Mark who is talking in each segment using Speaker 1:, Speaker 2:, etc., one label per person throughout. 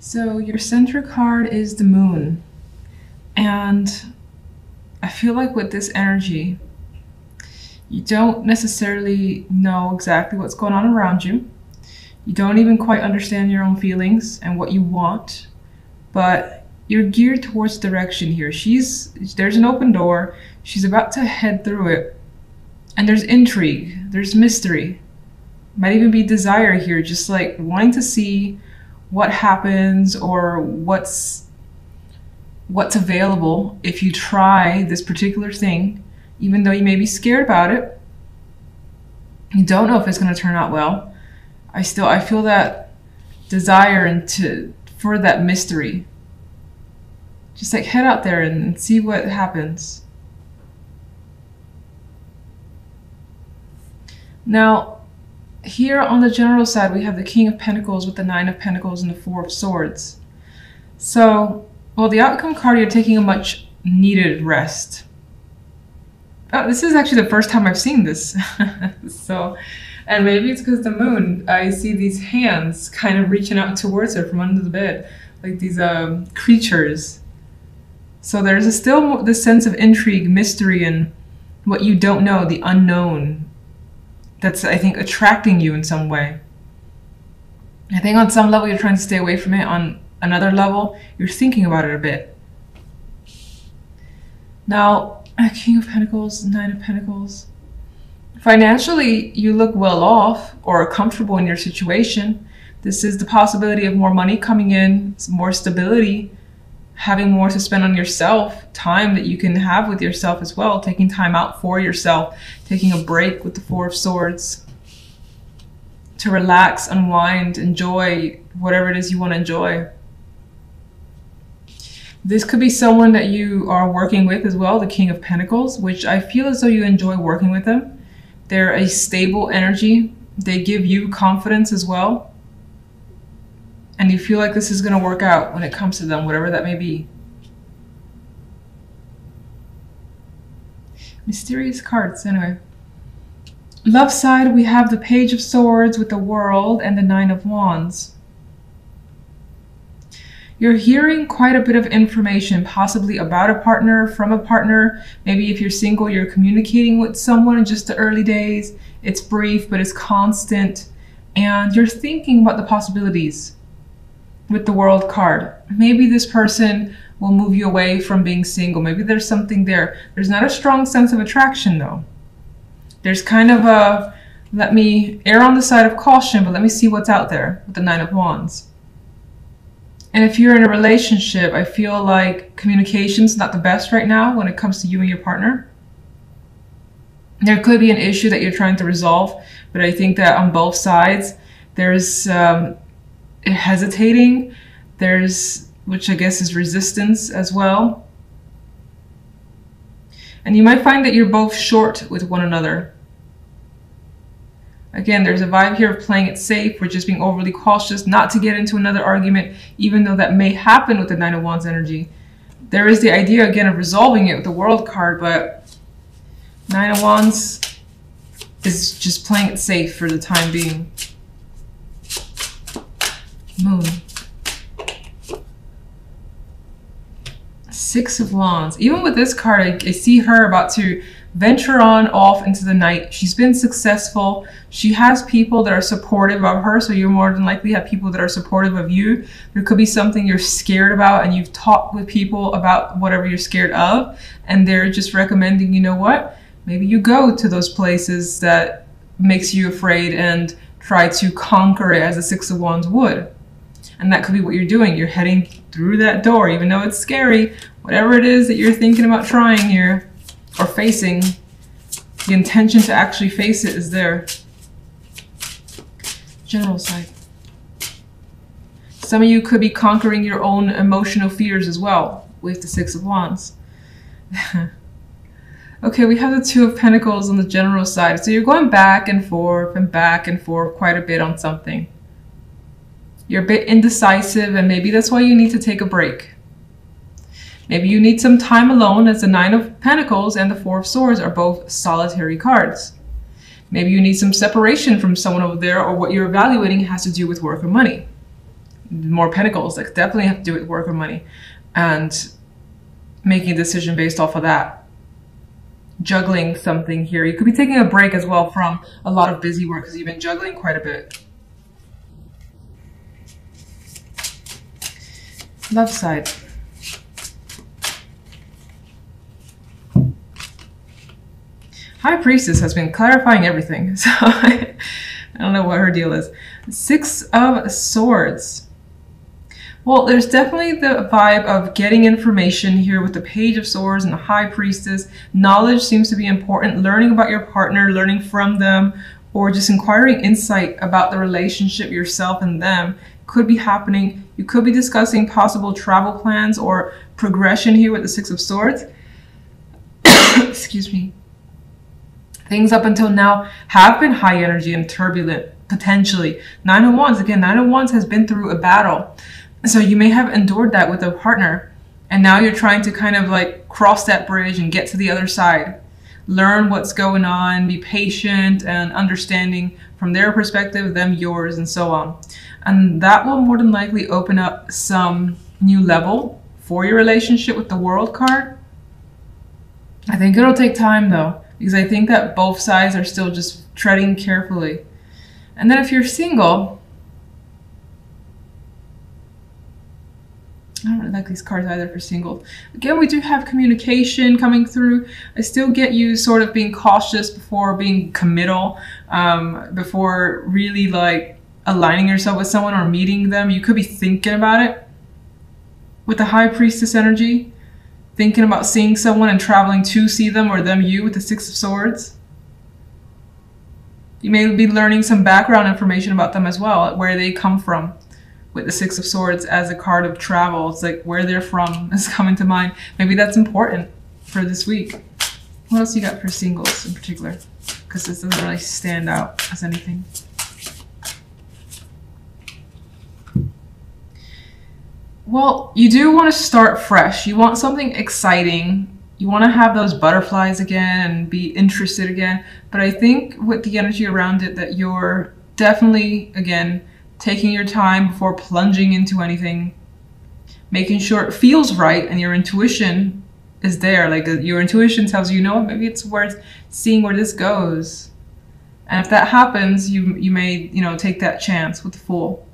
Speaker 1: So your center card is the moon. And I feel like with this energy, you don't necessarily know exactly what's going on around you. You don't even quite understand your own feelings and what you want, but you're geared towards direction here. There's an open door. She's about to head through it. And there's intrigue, there's mystery. Might even be desire here, just like wanting to see what happens or what's available if you try this particular thing, even though you may be scared about it. You don't know if it's going to turn out well. I feel that desire for that mystery. Just like head out there and see what happens. Now, here on the general side, we have the King of Pentacles with the Nine of Pentacles and the Four of Swords. So, well, the outcome card, you're taking a much needed rest. Oh, this is actually the first time I've seen this. And maybe it's because the moon, I see these hands kind of reaching out towards her from under the bed, like these creatures. So there's still this sense of intrigue, mystery, and what you don't know, the unknown. That's, I think, attracting you in some way. I think on some level you're trying to stay away from it. On another level, you're thinking about it a bit. Now, King of Pentacles, Nine of Pentacles. Financially, you look well off or comfortable in your situation. This is the possibility of more money coming in, more stability, having more to spend on yourself, time that you can have with yourself as well, taking time out for yourself, taking a break with the Four of Swords to relax, unwind, enjoy whatever it is you want to enjoy. This could be someone that you are working with as well, the King of Pentacles, which I feel as though you enjoy working with them. They're a stable energy. They give you confidence as well. And you feel like this is going to work out when it comes to them, whatever that may be. Mysterious cards, anyway. Love side, we have the Page of Swords with the World and the Nine of Wands. You're hearing quite a bit of information, possibly about a partner, from a partner. Maybe if you're single, you're communicating with someone in just the early days. It's brief, but it's constant. And you're thinking about the possibilities with the World card. Maybe this person will move you away from being single. Maybe there's something there. There's not a strong sense of attraction, though. There's kind of a, let me err on the side of caution, but let me see what's out there with the Nine of Wands. And if you're in a relationship, I feel like communication's not the best right now when it comes to you and your partner. There could be an issue that you're trying to resolve, but I think that on both sides, there's hesitating, which I guess is resistance as well. And you might find that you're both short with one another. Again, there's a vibe here of playing it safe. We're just being overly cautious not to get into another argument, even though that may happen with the Nine of Wands energy. There is the idea, again, of resolving it with the World card, but Nine of Wands is just playing it safe for the time being. Moon. Six of Wands. Even with this card, I see her about to venture on off into the night. She's been successful. She has people that are supportive of her, so you more than likely have people that are supportive of you. There could be something you're scared about and you've talked with people about whatever you're scared of, and they're just recommending, you know what, maybe you go to those places that makes you afraid and try to conquer it as the Six of Wands would. And that could be what you're doing. You're heading through that door, even though it's scary. Whatever it is that you're thinking about trying here, or facing, the intention to actually face it is there. General side. Some of you could be conquering your own emotional fears as well with the Six of Wands. Okay, we have the Two of Pentacles on the general side. So you're going back and forth quite a bit on something. You're a bit indecisive, and maybe that's why you need to take a break. Maybe you need some time alone, as the Nine of Pentacles and the Four of Swords are both solitary cards. Maybe you need some separation from someone over there, or what you're evaluating has to do with work or money. more pentacles, that definitely have to do with work or money, and making a decision based off of that. Juggling something here. You could be taking a break as well from a lot of busy work because you've been juggling quite a bit. Love side. High Priestess has been clarifying everything, so I don't know what her deal is. Six of Swords. Well, there's definitely the vibe of getting information here with the Page of Swords and the High Priestess. Knowledge seems to be important. Learning about your partner, learning from them, or just inquiring insight about the relationship, yourself and them, could be happening. You could be discussing possible travel plans or progression here with the Six of Swords. Excuse me. Things up until now have been high energy and turbulent, potentially. Nine of Wands, again, Nine of Wands has been through a battle. So you may have endured that with a partner. And now you're trying to kind of like cross that bridge and get to the other side. Learn what's going on, be patient and understanding from their perspective, them yours, and so on. And that will more than likely open up some new level for your relationship with the World card. I think it'll take time though, because I think that both sides are still just treading carefully. And then if you're single, I don't really like these cards either for single. Again, we do have communication coming through. I still get you sort of being cautious before being committal, before really like aligning yourself with someone or meeting them. You could be thinking about it with the High Priestess energy. Thinking about seeing someone and traveling to see them, or them you with the Six of Swords. You may be learning some background information about them as well, where they come from with the Six of Swords as a card of travel. It's like where they're from is coming to mind. Maybe that's important for this week. What else you got for singles in particular? Because this doesn't really stand out as anything. Well, you do want to start fresh. You want something exciting. You want to have those butterflies again and be interested again. But I think with the energy around it that you're definitely, again, taking your time before plunging into anything. Making sure it feels right and your intuition is there. Like your intuition tells you, no, maybe it's worth seeing where this goes. And if that happens, you may, take that chance with the Fool.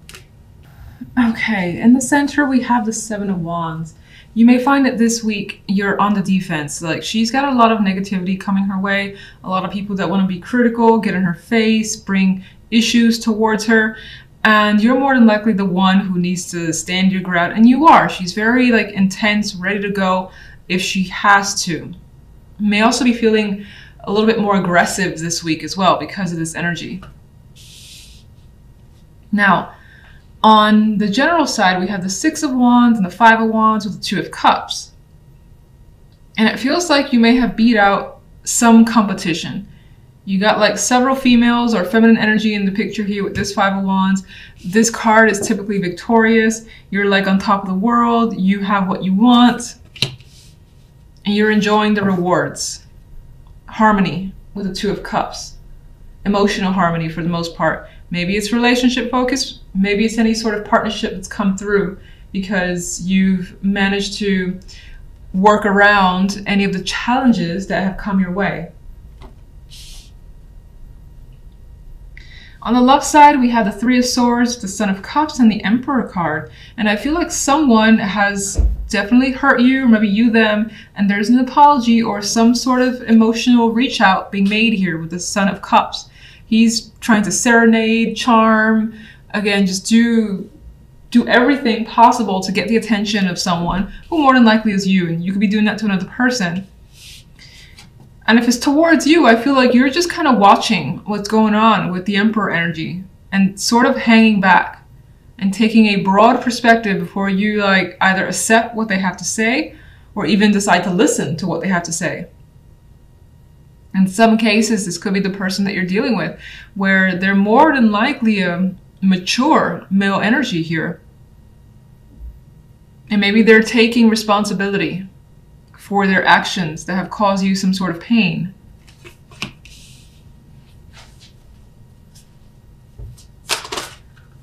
Speaker 1: Okay, in the center we have the Seven of Wands. You may find that this week you're on the defense. Like she's got a lot of negativity coming her way. A lot of people that want to be critical, get in her face, bring issues towards her. And you're more than likely the one who needs to stand your ground. And you are. She's very like intense, ready to go if she has to. You may also be feeling a little bit more aggressive this week as well because of this energy. Now, on the general side, we have the Six of Wands and the Five of Wands with the Two of Cups. And it feels like you may have beat out some competition. You got like several females or feminine energy in the picture here with this Five of Wands. This card is typically victorious. You're like on top of the world. You have what you want. And you're enjoying the rewards. Harmony with the Two of Cups. Emotional harmony for the most part. Maybe it's relationship focused, maybe it's any sort of partnership that's come through because you've managed to work around any of the challenges that have come your way. On the left side, we have the Three of Swords, the Son of Cups, and the Emperor card. And I feel like someone has definitely hurt you, or maybe you them, and there's an apology or some sort of emotional reach out being made here with the Son of Cups. He's trying to serenade, charm, again, just do everything possible to get the attention of someone who more than likely is you, and you could be doing that to another person. And if it's towards you, I feel like you're just kind of watching what's going on with the Emperor energy and sort of hanging back and taking a broad perspective before you like either accept what they have to say or even decide to listen to what they have to say. In some cases, this could be the person that you're dealing with, where they're more than likely a mature male energy here. And maybe they're taking responsibility for their actions that have caused you some sort of pain.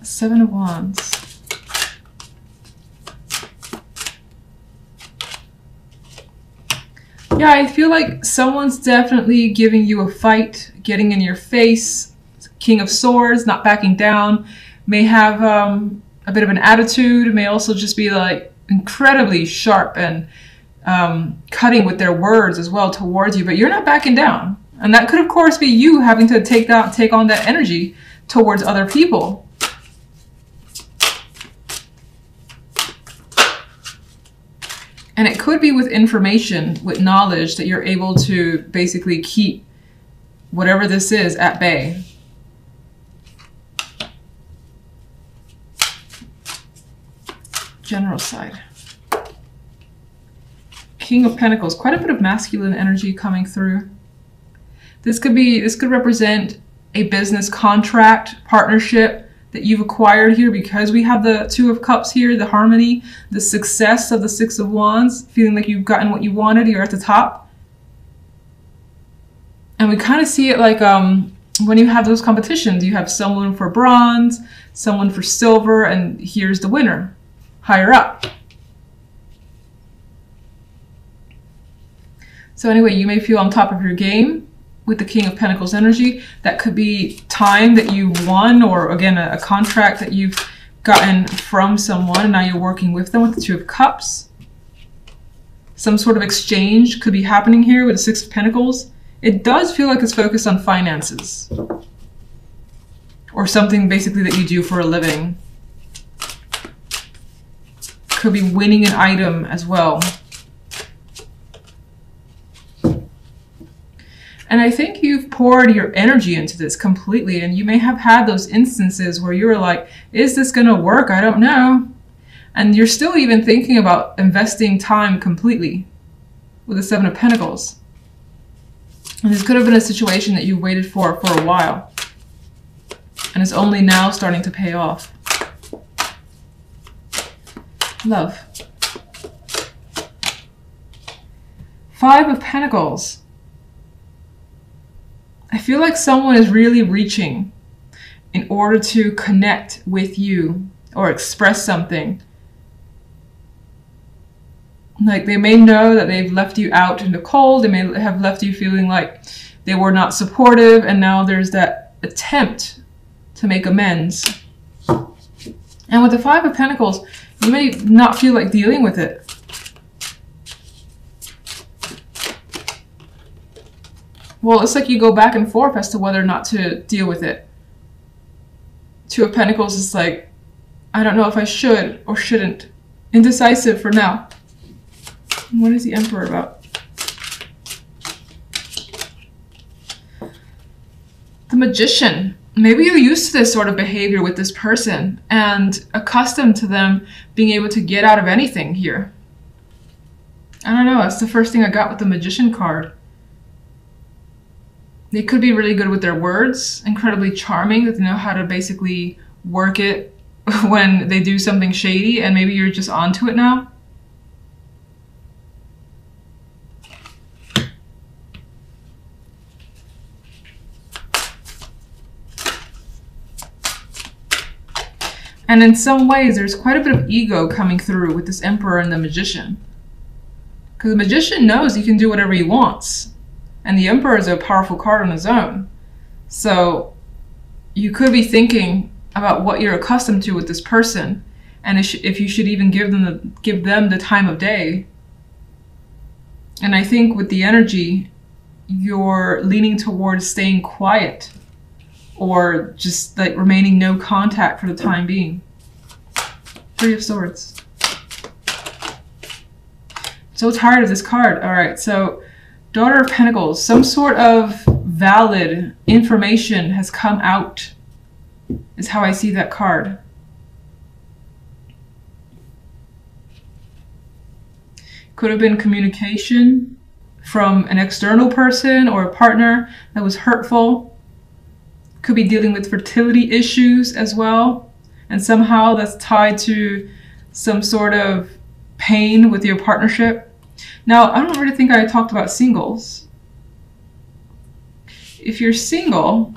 Speaker 1: Seven of Wands. Yeah, I feel like someone's definitely giving you a fight, getting in your face. King of Swords, not backing down, may have a bit of an attitude, may also just be like incredibly sharp and cutting with their words as well towards you, but you're not backing down. And that could, of course, be you having to take on that energy towards other people. And it could be with information, with knowledge that you're able to basically keep whatever this is at bay. General side. King of Pentacles, quite a bit of masculine energy coming through. This could represent a business contract, partnership that you've acquired here, because we have the Two of Cups here, the harmony, the success of the Six of Wands, feeling like you've gotten what you wanted, you're at the top. And we kind of see it like when you have those competitions, you have someone for bronze, someone for silver, and here's the winner, higher up. So anyway, you may feel on top of your game with the King of Pentacles energy. That could be time that you won, or again, a contract that you've gotten from someone and now you're working with them with the Two of Cups. Some sort of exchange could be happening here with the Six of Pentacles. It does feel like it's focused on finances or something basically that you do for a living. Could be winning an item as well. And I think you've poured your energy into this completely, and you may have had those instances where you were like, is this going to work? I don't know. And you're still even thinking about investing time completely with the Seven of Pentacles. And this could have been a situation that you waited for a while, and it's only now starting to pay off. Love. Five of Pentacles. I feel like someone is really reaching in order to connect with you or express something. Like they may know that they've left you out in the cold. They may have left you feeling like they were not supportive, and now there's that attempt to make amends. And with the Five of Pentacles, you may not feel like dealing with it. Well, it's like you go back and forth as to whether or not to deal with it. Two of Pentacles is like, I don't know if I should or shouldn't. Indecisive for now. What is the Emperor about? The Magician. Maybe you're used to this sort of behavior with this person and accustomed to them being able to get out of anything here. I don't know, that's the first thing I got with the Magician card. They could be really good with their words, incredibly charming, that they know how to basically work it when they do something shady, and maybe you're just onto it now. And in some ways, there's quite a bit of ego coming through with this Emperor and the Magician. Because the Magician knows he can do whatever he wants. And the Emperor is a powerful card on his own. So you could be thinking about what you're accustomed to with this person, and if you should even give them the time of day. And I think with the energy, you're leaning towards staying quiet, or just like remaining no contact for the time being. Three of Swords. So tired of this card. All right, so Daughter of Pentacles, some sort of valid information has come out, is how I see that card. Could have been communication from an external person or a partner that was hurtful. Could be dealing with fertility issues as well. And somehow that's tied to some sort of pain with your partnership. Now, I don't really think I talked about singles. If you're single,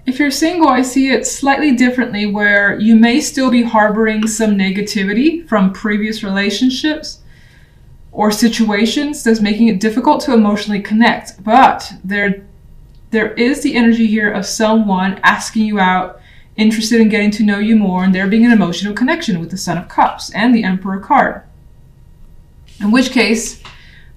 Speaker 1: If you're single, I see it slightly differently, where you may still be harboring some negativity from previous relationships or situations that's making it difficult to emotionally connect. But there is the energy here of someone asking you out, interested in getting to know you more, and there being an emotional connection with the Son of Cups and the Emperor card. In which case,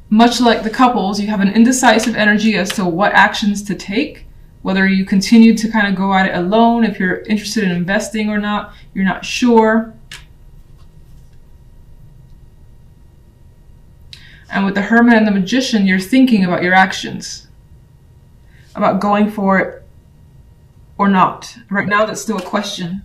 Speaker 1: much like the couples, you have an indecisive energy as to what actions to take, whether you continue to kind of go at it alone, if you're interested in investing or not, you're not sure. And with the Hermit and the Magician, you're thinking about your actions, about going for it or not. Right now, that's still a question.